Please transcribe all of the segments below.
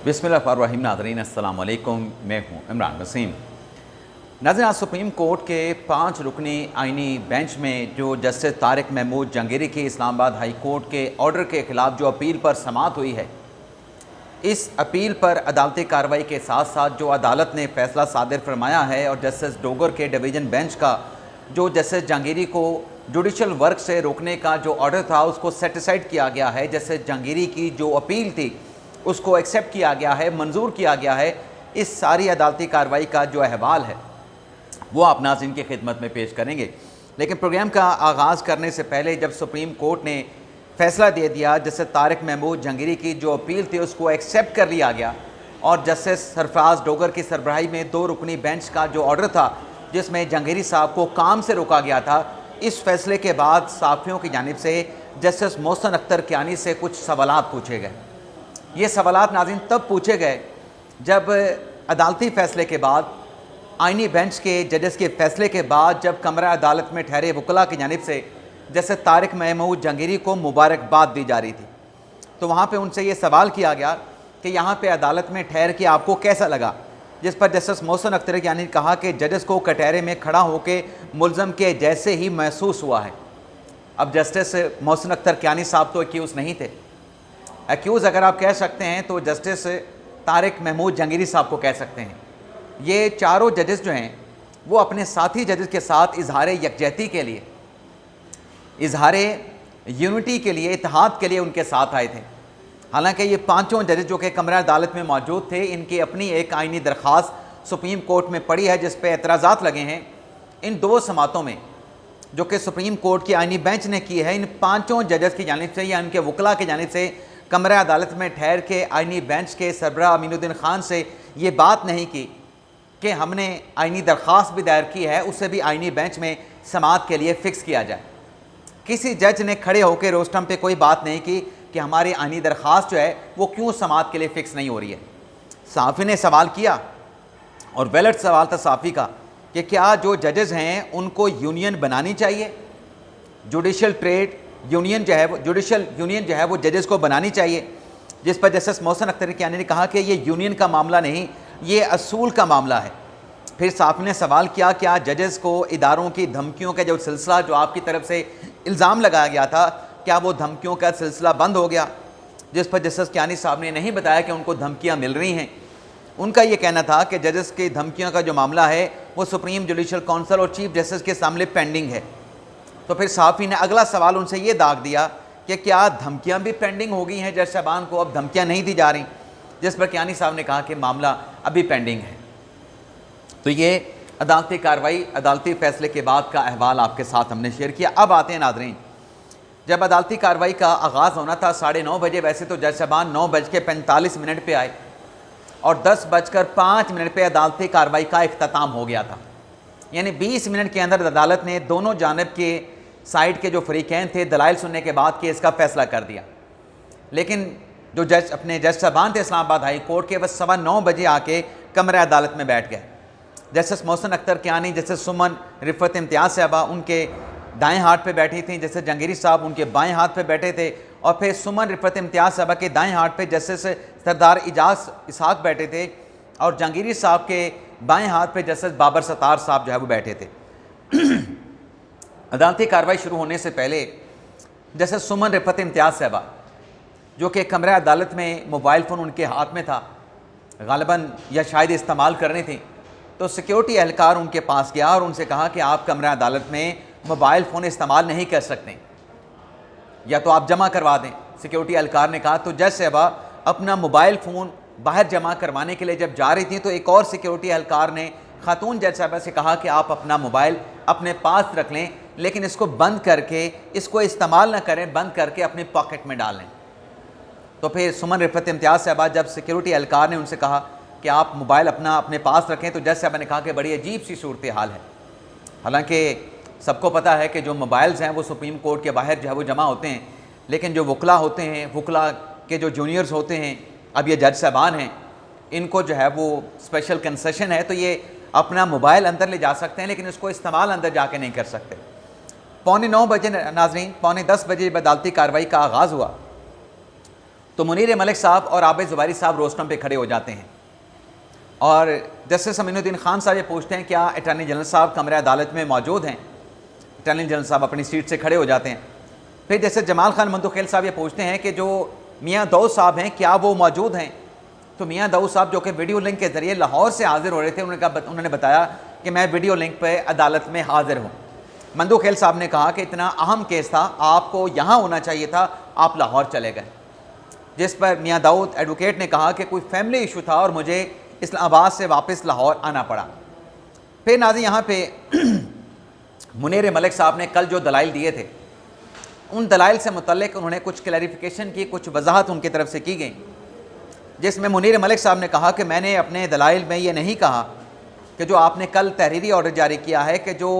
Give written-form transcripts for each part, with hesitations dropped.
बिस्मिल्लाहिर्रहमानिर्रहीम। नाज़रीन अस्सलाम वालेकुम, मैं हूँ इमरान वसीम। नाज़रीन, आज सुप्रीम कोर्ट के 5 रुकनी आइनी बेंच में जो जस्टिस तारिक महमूद जहांगीरी की इस्लामाबाद हाई कोर्ट के ऑर्डर के ख़िलाफ़ जो अपील पर समाअत हुई है, इस अपील पर अदालती कार्रवाई के साथ साथ जो अदालत ने फ़ैसला सादिर फरमाया है और जस्टिस डोगर के डिवीज़न बेंच का जो जस्टिस जहांगीरी को जुडिशल वर्क से रोकने का जो ऑर्डर था उसको सेटिसाइड किया गया है। जस्टिस जहांगीरी की जो अपील थी उसको एक्सेप्ट किया गया है, मंजूर किया गया है। इस सारी अदालती कार्रवाई का जो अहवाल है वो आप नाज़रीन की खिदमत में पेश करेंगे। लेकिन प्रोग्राम का आगाज़ करने से पहले जब सुप्रीम कोर्ट ने फ़ैसला दे दिया, जस्टिस तारिक महमूद जहांगीरी की जो अपील थी उसको एक्सेप्ट कर लिया गया और जस्टिस सरफराज डोगर की सरबराही में 2 रुकनी बेंच का जो ऑर्डर था जिसमें जहांगीरी साहब को काम से रोका गया था, इस फैसले के बाद साफ़ियों की जानिब से जस्टिस मोहसिन अख्तर कियानी से कुछ सवालात पूछे गए। ये सवालात नाज़रीन तब पूछे गए जब अदालती फ़ैसले के बाद, आइनी बेंच के जजेस के फ़ैसले के बाद, जब कमरा अदालत में ठहरे वकला की जानिब से जैसे तारिक महमूद जहांगीरी को मुबारकबाद दी जा रही थी, तो वहाँ पे उनसे ये सवाल किया गया कि यहाँ पे अदालत में ठहर के आपको कैसा लगा। जिस पर जस्टिस मोहसिन अख्तर कियानी ने कहा कि जजेस को कटहरे में खड़ा होकर मुल्ज़म के जैसे ही महसूस हुआ है। अब जस्टिस मोहसिन अख्तर कियानी साहब तो एक्यूज़ नहीं थे। एक्यूज़ अगर आप कह सकते हैं तो जस्टिस तारिक महमूद जहांगीरी साहब को कह सकते हैं। ये चारों जजेस जो हैं वो अपने साथी जजेस के साथ इजहार यकजहती के लिए, इजहार यूनिटी के लिए, इत्तेहाद के लिए उनके साथ आए थे। हालांकि ये पांचों जजेस जो कि कमरा अदालत में मौजूद थे, इनकी अपनी एक आइनी दरख्वास्त सुप्रीम कोर्ट में पड़ी है जिस पर एतराज़ात लगे हैं। इन 2 समातों में जो कि सुप्रीम कोर्ट की आइनी बेंच ने की है, इन पाँचों जजेस की जानिब से या इनके वकला की जानिब से कमरा अदालत में ठहर के आइनी बेंच के सरबराह अमीनुद्दीन खान से ये बात नहीं की कि हमने आइनी दरख्वास्त भी दायर की है, उसे भी आइनी बेंच में समाअत के लिए फ़िक्स किया जाए। किसी जज ने खड़े होकर रोस्टम पे कोई बात नहीं की कि हमारी आइनी दरख्वास्त जो है वो क्यों समाअत के लिए फ़िक्स नहीं हो रही है। साफ़ी ने सवाल किया और वैलिड सवाल था साफ़ी का कि क्या जो जजेस हैं उनको यूनियन बनानी चाहिए, जुडिशल ट्रेड यूनियन जो है वो, जुडिशल यूनियन जो है वो जजेस को बनानी चाहिए। जिस पर जस्टिस मोहसिन अख्तर कियानी ने कहा कि ये यूनियन का मामला नहीं, ये असूल का मामला है। फिर साफ़ी ने सवाल किया क्या जजेस को इदारों की धमकियों का जो सिलसिला जो आपकी तरफ से इल्ज़ाम लगाया गया था, क्या वो धमकियों का सिलसिला बंद हो गया। जिस पर जस्टिस कियानी साहब ने नहीं बताया कि उनको धमकियाँ मिल रही हैं। उनका ये कहना था कि जजेस की धमकियों का जो मामला है वो सुप्रीम जुडिशल काउंसिल और चीफ जस्टिस के सामने पेंडिंग है। तो फिर साफ़ी ने अगला सवाल उनसे ये दाग दिया कि क्या धमकियां भी पेंडिंग हो गई हैं, जज साहबान को अब धमकियां नहीं दी जा रही। जिस पर कियानी साहब ने कहा कि मामला अभी पेंडिंग है। तो ये अदालती कार्रवाई, अदालती फ़ैसले के बाद का अहवाल आपके साथ हमने शेयर किया। अब आते हैं नाज़रीन, जब अदालती कार्रवाई का आगाज़ होना था 9:30 बजे, वैसे तो जज साहबान 9:45 पे आए और 10:05 पे अदालती कार्रवाई का इख्तिताम हो गया था। यानी 20 मिनट के अंदर अदालत ने दोनों जानिब के साइड के जो फरीकैन थे दलाइल सुनने के बाद केस का फ़ैसला कर दिया। लेकिन जो जज अपने जज साहबान थे इस्लामाबाद हाई कोर्ट के, बस 9:15 बजे आके कमरा अदालत में बैठ गए। जस्टिस मोहसिन अख्तर कियानी, जस्टिस सुमन रिफ़त इम्तियाज़ साहबा उनके दाएं हाथ पे बैठी थी, जस्टिस जहांगीरी साहब उनके बाएं हाथ पे बैठे थे और फिर सुमन रिफ़त इम्तियाज़ साहबा के दाएं हाथ पे जस्टिस सरदार इजाज़ इसहाक बैठे थे और जहांगीरी साहब के बाएं हाथ पे जस्टिस बाबर सत्तार साहब जो है वो बैठे थे। अदालती कार्रवाई शुरू होने से पहले जस्टिस सुमन रिफ़त इम्तियाज़ साहबा जो कि कमरा अदालत में मोबाइल फ़ोन उनके हाथ में था, गालिबन या शायद इस्तेमाल करनी थी, तो सिक्योरिटी एहलकार उनके पास गया और उनसे कहा कि आप कमरा अदालत में मोबाइल फ़ोन इस्तेमाल नहीं कर सकते, या तो आप जमा करवा दें। सिक्योरिटी एहलकार ने कहा। तो जज साहबा अपना मोबाइल फ़ोन बाहर जमा करवाने के लिए जब जा रही थी तो एक और सिक्योरिटी एहलकार ने खातून जज साहबा से कहा कि आप अपना मोबाइल अपने पास रख लें, लेकिन इसको बंद करके, इसको इस्तेमाल ना करें, बंद करके अपनी पॉकेट में डाल लें। तो फिर सुमन रिफ़त इम्तियाज़ साहबा, जब सिक्योरिटी एहलकार ने उनसे कहा कि आप मोबाइल अपने पास रखें, तो जज साहबा ने कहा कि बड़ी अजीब सी सूरत हाल है। हालांकि सबको पता है कि जो मोबाइल्स हैं वो सुप्रीम कोर्ट के बाहर जो है वो जमा होते हैं, लेकिन जो वकला होते हैं, वकला के जो जूनियर्स होते हैं, अब ये जज साहबान हैं, इनको जो है वो स्पेशल कंसेशन है, तो ये अपना मोबाइल अंदर ले जा सकते हैं लेकिन इसको इस्तेमाल अंदर जाके नहीं कर सकते। 9:15 बजे नाजरीन, 9:45 बजे जब अदालती कार्रवाई का आगाज़ हुआ तो मुनीर मलिक साहब और आबिद ज़ुबैरी साहब रोस्टम पे खड़े हो जाते हैं और जस्टिस अमीनुद्दीन खान साहब ये पूछते हैं क्या अटॉर्नी जनरल साहब कमरे अदालत में मौजूद हैं। अटॉर्नी जनरल साहब अपनी सीट से खड़े हो जाते हैं। फिर जैसे जमाल खान मंदोखेल साहब ये पूछते हैं कि जो मियाँ दाऊद साहब हैं क्या वो मौजूद हैं। तो मियाँ दाऊद साहब जो कि वीडियो लिंक के ज़रिए लाहौर से हाज़िर हो रहे थे, उन्होंने बताया कि मैं वीडियो लिंक पर अदालत में हाज़िर हूँ। मंदोखेल साहब ने कहा कि इतना अहम केस था, आपको यहाँ होना चाहिए था, आप लाहौर चले गए। जिस पर मियाँ दाऊद एडवोकेट ने कहा कि कोई फैमिली इशू था और मुझे इस्लामाबाद से वापस लाहौर आना पड़ा। फिर नाज़रीन यहाँ पे मुनीर मलिक साहब ने कल जो दलाइल दिए थे उन दलाइल से मुतल्लिक उन्होंने कुछ क्लैरिफिकेशन की, कुछ वजाहत उनकी तरफ से की गई, जिसमें मुनीर मलिक साहब ने कहा कि मैंने अपने दलाइल में ये नहीं कहा कि जो आपने कल तहरीरी ऑर्डर जारी किया है कि जो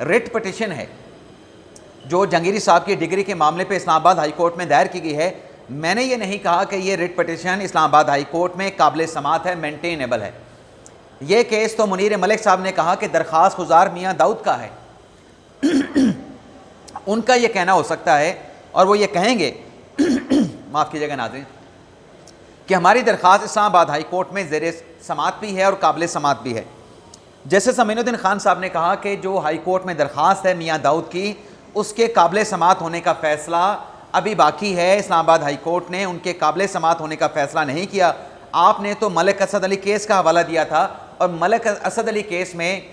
रिट पटिशन है जो जहांगीरी साहब की डिग्री के मामले पे इस्लामाबाद हाई कोर्ट में दायर की गई है, मैंने ये नहीं कहा कि ये writ petition Islamabad high court में काबिल समात है, मेंटेनेबल है। ये केस तो मुनीर मलिक साहब ने कहा कि दरख्वास्त गुजार मियाँ दाऊद का है। उनका ये कहना हो सकता है और वो ये कहेंगे माफ़ कीजिएगा नाज़रीन कि हमारी दरख्वास्त इस्लामाबाद हाई कोर्ट में ज़ेर समात भी है और काबिल समात भी है। जस्टिस अमीनुद्दीन खान साहब ने कहा कि जो हाई कोर्ट में दरख्वास्त है मियाँ दाऊद की, उसके काबिल समात होने का फ़ैसला अभी बाकी है। इस्लामाबाद हाई कोर्ट ने उनके काबिल समात होने का फ़ैसला नहीं किया। आपने तो मलिक असद अली केस का हवाला दिया था और मलिक असद अली केस में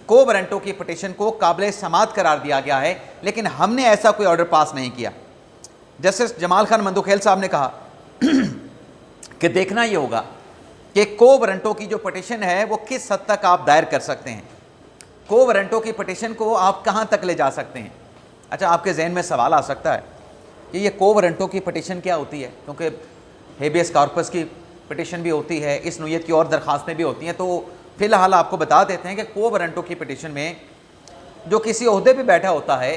को वारंटों की पटिशन को काबिल समात करार दिया गया है, लेकिन हमने ऐसा कोई ऑर्डर पास नहीं किया। जस्टिस जमाल खान मंदोखेल साहब ने कहा कि देखना ये होगा कि को वारंटों की जो पटिशन है वो किस हद तक आप दायर कर सकते हैं, को वारंटों की पटिशन को आप कहाँ तक ले जा सकते हैं। अच्छा, आपके जहन में सवाल आ सकता है कि ये को वारंटों की पटिशन क्या होती है, क्योंकि हेबियस कॉर्पस की पटिशन भी होती है, इस नोयत की और दरख्वास्तें भी होती हैं। तो फ़िलहाल आपको बता देते हैं कि को वारंटों की पटिशन में जो किसी ओहदे पे बैठा होता है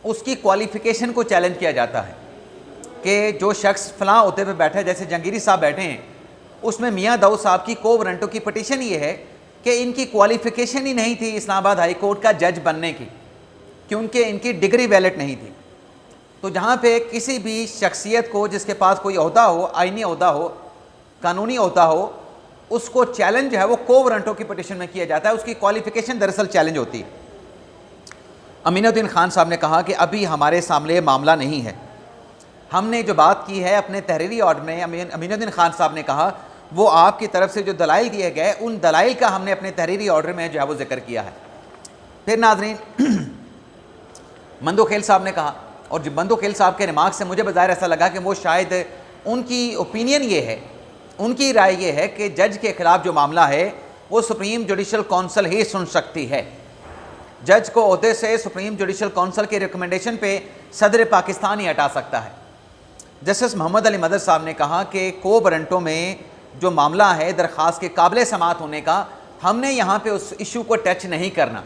उसकी क्वालिफ़िकेशन को चैलेंज किया जाता है कि जो शख्स फ़लाँ ओहदे पे बैठा है, जैसे जहांगीरी साहब बैठे हैं, उसमें मियाँ दाऊद साहब की को वारंटों की पटिशन ये है कि इनकी क्वालिफ़िकेशन ही नहीं थी इस्लामाबाद हाई कोर्ट का जज बनने की, क्योंकि इनकी डिग्री वैलिड नहीं थी। तो जहाँ पे किसी भी शख्सियत को जिसके पास कोई ओहदा हो, आइनी ओहदा हो, कानूनी ओहदा हो, उसको चैलेंज जो है वो को वारंटों की पटिशन में किया जाता है, उसकी क्वालिफ़िकेशन दरअसल चैलेंज होती है। अमीनुद्दीन खान साहब ने कहा कि अभी हमारे सामने मामला नहीं है, हमने जो बात की है अपने तहरीरी ऑर्डर में, अमीनुद्दीन खान साहब ने कहा वो आपकी तरफ से जो दलाइल दिए गए उन दलाइल का हमने अपने तहरीरी ऑर्डर में जो है वो जिक्र किया है। फिर नाजरीन मंदोखेल साहब ने कहा, और जब मंदोखेल साहब के रिमार्क से मुझे बज़ाहिर ऐसा लगा कि वो शायद उनकी ओपिनियन ये है, उनकी राय ये है कि जज के ख़िलाफ़ जो मामला है वो सुप्रीम जुडिशल कौंसिल ही सुन सकती है। जज को ओहदे से सुप्रीम जुडिशल कौंसिल के रिकमेंडेशन पे सदर पाकिस्तान ही हटा सकता है। जस्टिस मोहम्मद अली मदर साहब ने कहा कि को वारंटों में जो मामला है दरख्वास्त के काबिल समात होने का, हमने यहाँ पे उस इशू को टच नहीं करना।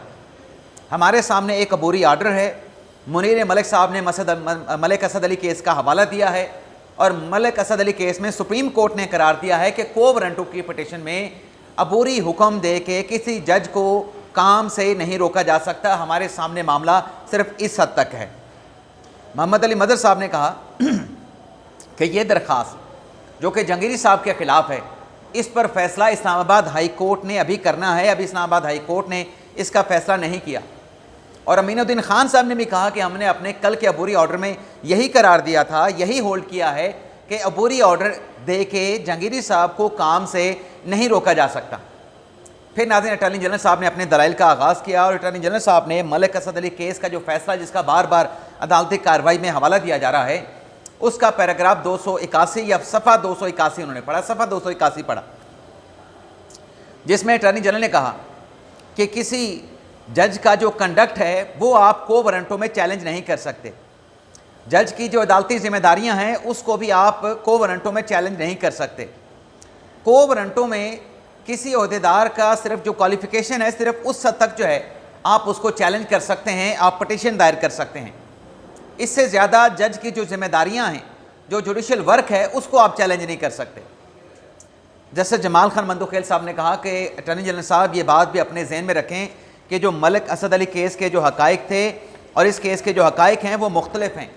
हमारे सामने एक अबूरी आर्डर है, मुनीर मलिक साहब ने मलिक असद अली केस का हवाला दिया है और मलिक असद अली केस में सुप्रीम कोर्ट ने करार दिया है कि को वारंटों की पटिशन में अबूरी हुक्म दे के किसी जज को काम से नहीं रोका जा सकता। हमारे सामने मामला सिर्फ इस हद तक है। मोहम्मद अली मदर साहब ने कहा कि ये दरख्वास्त जो कि जहांगीरी साहब के ख़िलाफ़ है, इस पर फैसला इस्लामाबाद हाई कोर्ट ने अभी करना है। अभी इस्लामाबाद हाई कोर्ट ने इसका फ़ैसला नहीं किया। और अमीनुद्दीन खान साहब ने भी कहा कि हमने अपने कल के अबूरी ऑर्डर में यही करार दिया था, यही होल्ड किया है कि अबूरी ऑर्डर दे के जहांगीरी साहब को काम से नहीं रोका जा सकता। फिर नाज़रीन अटॉर्नी जनरल साहब ने अपने दलाइल का आगाज़ किया और अटॉर्नी जनरल साहब ने मलिक असद अली केस का जो फैसला, जिसका बार बार अदालती कार्रवाई में हवाला दिया जा रहा है, उसका पैराग्राफ 281 या सफ़ा 281 उन्होंने पढ़ा, सफ़ा 281 पढ़ा, जिसमें अटॉर्नी जनरल ने कहा कि किसी जज का जो कंडक्ट है वो आप को वारंटों में चैलेंज नहीं कर सकते। जज की जो अदालती जिम्मेदारियां हैं उसको भी आप को वारंटों में चैलेंज नहीं कर सकते। को वारंटों में किसी ओहदेदार का सिर्फ जो क्वालिफिकेशन है, सिर्फ उस हद तक जो है आप उसको चैलेंज कर सकते हैं, आप पटिशन दायर कर सकते हैं। इससे ज़्यादा जज की जो जिम्मेदारियां हैं, जो जुडिशल वर्क है, उसको आप चैलेंज नहीं कर सकते। जैसे जमाल खान मंदोखेल साहब ने कहा कि अटॉर्नी जनरल साहब ये बात भी अपने जहन में रखें कि जो मलिक असद अली केस के जो हक़ाइक़ थे और इस केस के जो हक़ाइक़ हैं वो मुख्तलिफ हैं।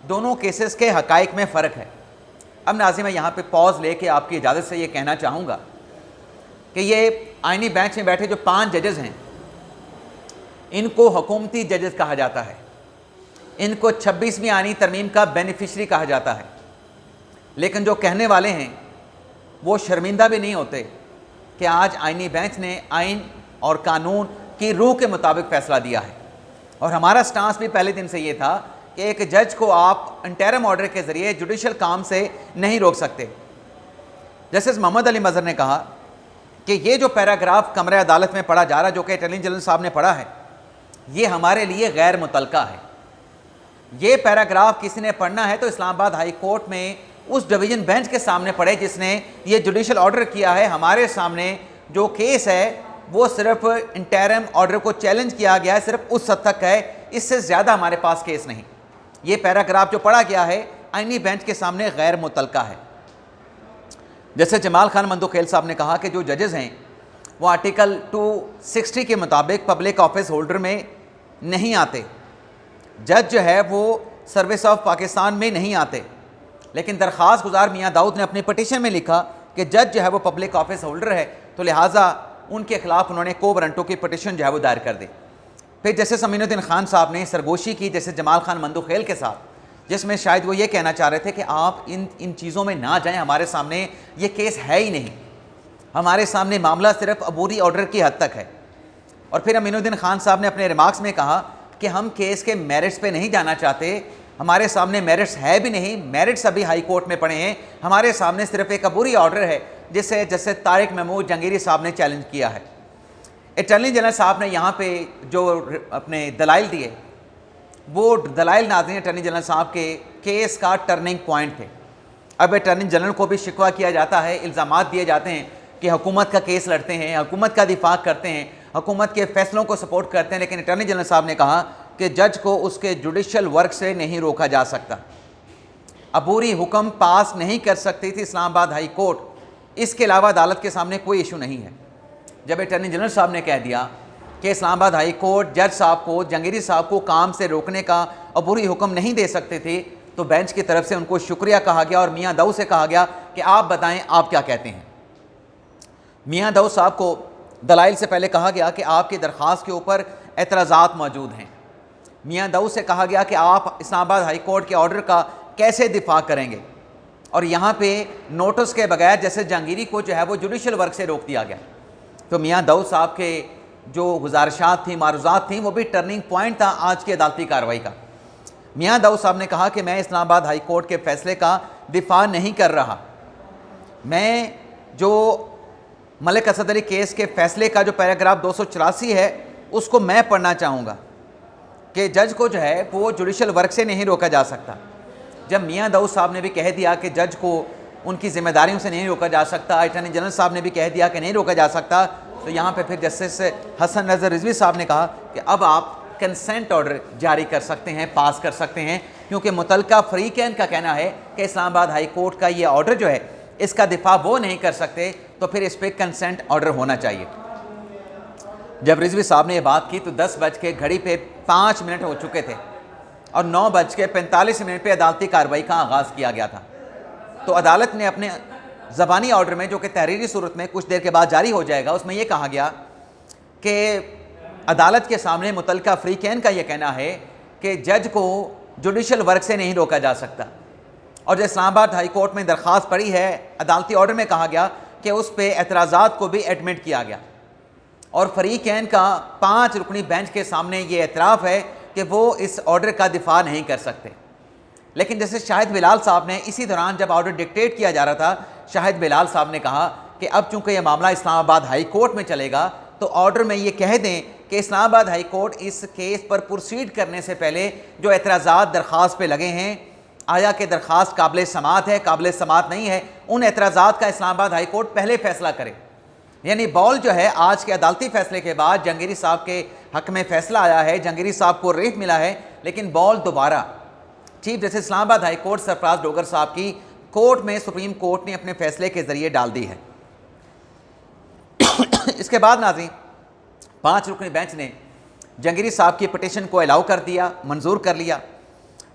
दोनों केसेस के हक़ाइक़ में फ़र्क है। अब नाज़रीन, मैं यहाँ पे पॉज लेके आपकी इजाज़त से ये कहना चाहूँगा कि ये आईनी बेंच में बैठे जो 5 जजेज़ हैं, इनको हुकूमती जजेज़ कहा जाता है, इनको 26वीं आईनी तरमीम का बेनिफिशरी कहा जाता है। लेकिन जो कहने वाले हैं वो शर्मिंदा भी नहीं होते कि आज आईनी बेंच ने आइन और कानून की रूह के मुताबिक फ़ैसला दिया है। और हमारा स्टांस भी पहले दिन से ये था कि एक जज को आप इंटरिम ऑर्डर के ज़रिए जुडिशल काम से नहीं रोक सकते। जस्टिस मोहम्मद अली मज़हर ने कहा कि ये जो पैराग्राफ कमरे अदालत में पढ़ा जा रहा है, जो कि अटॉर्नी जनरल साहब ने पढ़ा है, ये हमारे लिए गैर मुतलका है। ये पैराग्राफ किसी ने पढ़ना है तो इस्लामाबाद हाई कोर्ट में उस डिवीज़न बेंच के सामने पढ़े जिसने ये जुडिशल ऑर्डर किया है। हमारे सामने जो केस है वो सिर्फ इंटरिम ऑर्डर को चैलेंज किया गया है, सिर्फ उस हद तक है, इससे ज़्यादा हमारे पास केस नहीं। ये पैराग्राफ जो पढ़ा गया है आईनी बेंच के सामने गैर मुतलका है। जैसे जमाल खान मंदोखेल साहब ने कहा कि जो जजेज़ हैं वो आर्टिकल 260 के मुताबिक पब्लिक ऑफिस होल्डर में नहीं आते। जज जो है वो सर्विस ऑफ पाकिस्तान में नहीं आते। लेकिन दरख्वास्त गुजार मियाँ दाऊद ने अपनी पटिशन में लिखा कि जज जो है वो पब्लिक ऑफिस होल्डर है, तो लिहाजा उनके खिलाफ उन्होंने को वारंटों की पटिशन जो है वो दायर कर दी। फिर जैसे समीनुद्दीन खान साहब ने सरगोशी की जैसे जमाल खान मंदोखेल के साथ, जिसमें शायद वो ये कहना चाह रहे थे कि आप इन चीज़ों में ना जाएं, हमारे सामने ये केस है ही नहीं, हमारे सामने मामला सिर्फ अबूरी ऑर्डर की हद तक है। और फिर अमीनुद्दीन खान साहब ने अपने रिमार्क्स में कहा कि हम केस के मेरिट्स पे नहीं जाना चाहते, हमारे सामने मेरिट्स है भी नहीं, मेरिट्स अभी हाई कोर्ट में पड़े हैं, हमारे सामने सिर्फ एक अबूरी ऑर्डर है जिसे जस्टिस तारिक महमूद जंगीरी साहब ने चैलेंज किया है। अटॉर्नी जनरल साहब ने यहाँ पे जो अपने दलाइल दिए, वो दलाइल नाज़रीन अटॉर्नी जनरल साहब के केस का टर्निंग पॉइंट थे। अब अटॉर्नी जनरल को भी शिकवा किया जाता है, इल्ज़ामात दिए जाते हैं कि हुकूमत का केस लड़ते हैं, हुकूमत का दिफा करते हैं, हुकूमत के फैसलों को सपोर्ट करते हैं। लेकिन अटॉर्नी जनरल साहब ने कहा कि जज को उसके जुडिशल वर्क से नहीं रोका जा सकता, अबूरी हुक्म पास नहीं कर सकती थी इस्लामाबाद हाई कोर्ट, इसके अलावा अदालत के सामने कोई इशू नहीं है। जब अटॉर्नी जनरल साहब ने कह दिया कि इस्लामाबाद हाई कोर्ट जज साहब को, जंगीरी साहब को काम से रोकने का अबूरी हुक्म नहीं दे सकते थे, तो बेंच की तरफ से उनको शुक्रिया कहा गया और मियाँ दाऊद से कहा गया कि आप बताएं आप क्या कहते हैं। मियाँ दाऊद साहब को दलाइल से पहले कहा गया कि आपकी दरख्वास्त के ऊपर एतराज़ात मौजूद हैं। मियाँ दाऊद से कहा गया कि आप इस्लामाबाद हाई कोर्ट के ऑर्डर का कैसे दिफा करेंगे, और यहाँ पे नोटिस के बगैर जैसे जहांगीरी को जो है वो जुडिशल वर्क से रोक दिया गया। तो मियाँ दाऊद साहब के जो गुजारिशात थी, मारूज़ात थी, वो भी टर्निंग पॉइंट था आज की अदालती कार्रवाई का। मियाँ दाऊद साहब ने कहा कि मैं इस्लामाबाद हाई कोर्ट के फ़ैसले का दिफा नहीं कर रहा, मैं जो मलिक असद अली केस के फ़ैसले का जो पैराग्राफ 284 है उसको मैं पढ़ना चाहूँगा कि जज को जो है वो जुडिशल वर्क से नहीं रोका जा सकता। जब मियाँ दाऊद साहब ने भी कह दिया कि जज को उनकी जिम्मेदारियों से नहीं रोका जा सकता, अटॉर्नी जनरल साहब ने भी कह दिया कि नहीं रोका जा सकता, तो यहाँ पे फिर जस्टिस हसन नज़र रिजवी साहब ने कहा कि अब आप कंसेंट ऑर्डर जारी कर सकते हैं, पास कर सकते हैं, क्योंकि मुतलका फ़रीक़ैन का कहना है कि इस्लामाबाद हाई कोर्ट का ये ऑर्डर जो है इसका दिफा वो नहीं कर सकते, तो फिर इस पर कंसेंट ऑर्डर होना चाहिए। जब रिजवी साहब ने ये बात की तो 10 बज के घड़ी पे 5 मिनट हो चुके थे और 9:45 पे अदालती कार्रवाई का आगाज़ किया गया था। तो अदालत ने अपने ज़बानी ऑर्डर में, जो कि तहरीरी सूरत में कुछ देर के बाद जारी हो जाएगा, उसमें यह कहा गया कि अदालत के सामने मुतलका फ़रीक़ैन का यह कहना है कि जज को जुडिशल वर्क से नहीं रोका जा सकता। और जो इस्लामाबाद हाई कोर्ट में दरख्वास्त पड़ी है, अदालती ऑर्डर में कहा गया कि उस पर एतराज़ात को भी एडमिट किया गया, और फ़रीक़ैन का 5 रुकनी बेंच के सामने ये एतराफ़ है कि वो इस ऑर्डर का दिफा नहीं कर सकते। लेकिन जैसे शाहिद बिलाल साहब ने इसी दौरान जब ऑर्डर डिक्टेट किया जा रहा था, शाहिद बिलाल साहब ने कहा कि अब चूंकि यह मामला इस्लामाबाद हाई कोर्ट में चलेगा तो ऑर्डर में ये कह दें कि इस्लामाबाद हाई कोर्ट इस केस पर प्रोसीड करने से पहले जो एतराज़ात दरख्वास्त पे लगे हैं, आया कि दरख्वास्त काबिल समात है, काबिल समात नहीं है, उन एतराज़ात का इस्लामाबाद हाई कोर्ट पहले फ़ैसला करे। यानी बॉल जो है आज के अदालती फ़ैसले के बाद जंगीरी साहब के हक़ में फ़ैसला आया है, जंगीरी साहब को रिलीफ मिला है, लेकिन बॉल दोबारा chief justice Islamabad high court Sarfaraz Dogar साहब की कोर्ट में सुप्रीम कोर्ट ने अपने फ़ैसले के ज़रिए डाल दी है। इसके बाद नाज़रीन 5 रुकनी बेंच ने जंगीरी साहब की पटिशन को अलाउ कर दिया, मंजूर कर लिया,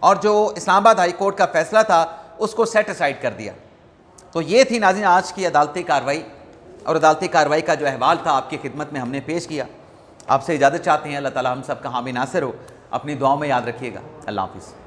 और जो इस्लामाबाद हाई कोर्ट का फ़ैसला था उसको सेट असाइड कर दिया। तो ये थी नाज़रीन आज की अदालती कार्रवाई, और अदालती कार्रवाई का जो अहवाल था आपकी खिदमत में हमने पेश किया। आपसे इजाज़त चाहते हैं। अल्लाह ताला हम सब का हामी नासिर हो। अपनी दुआओं में याद रखिएगा। अल्लाह हाफ़िज़।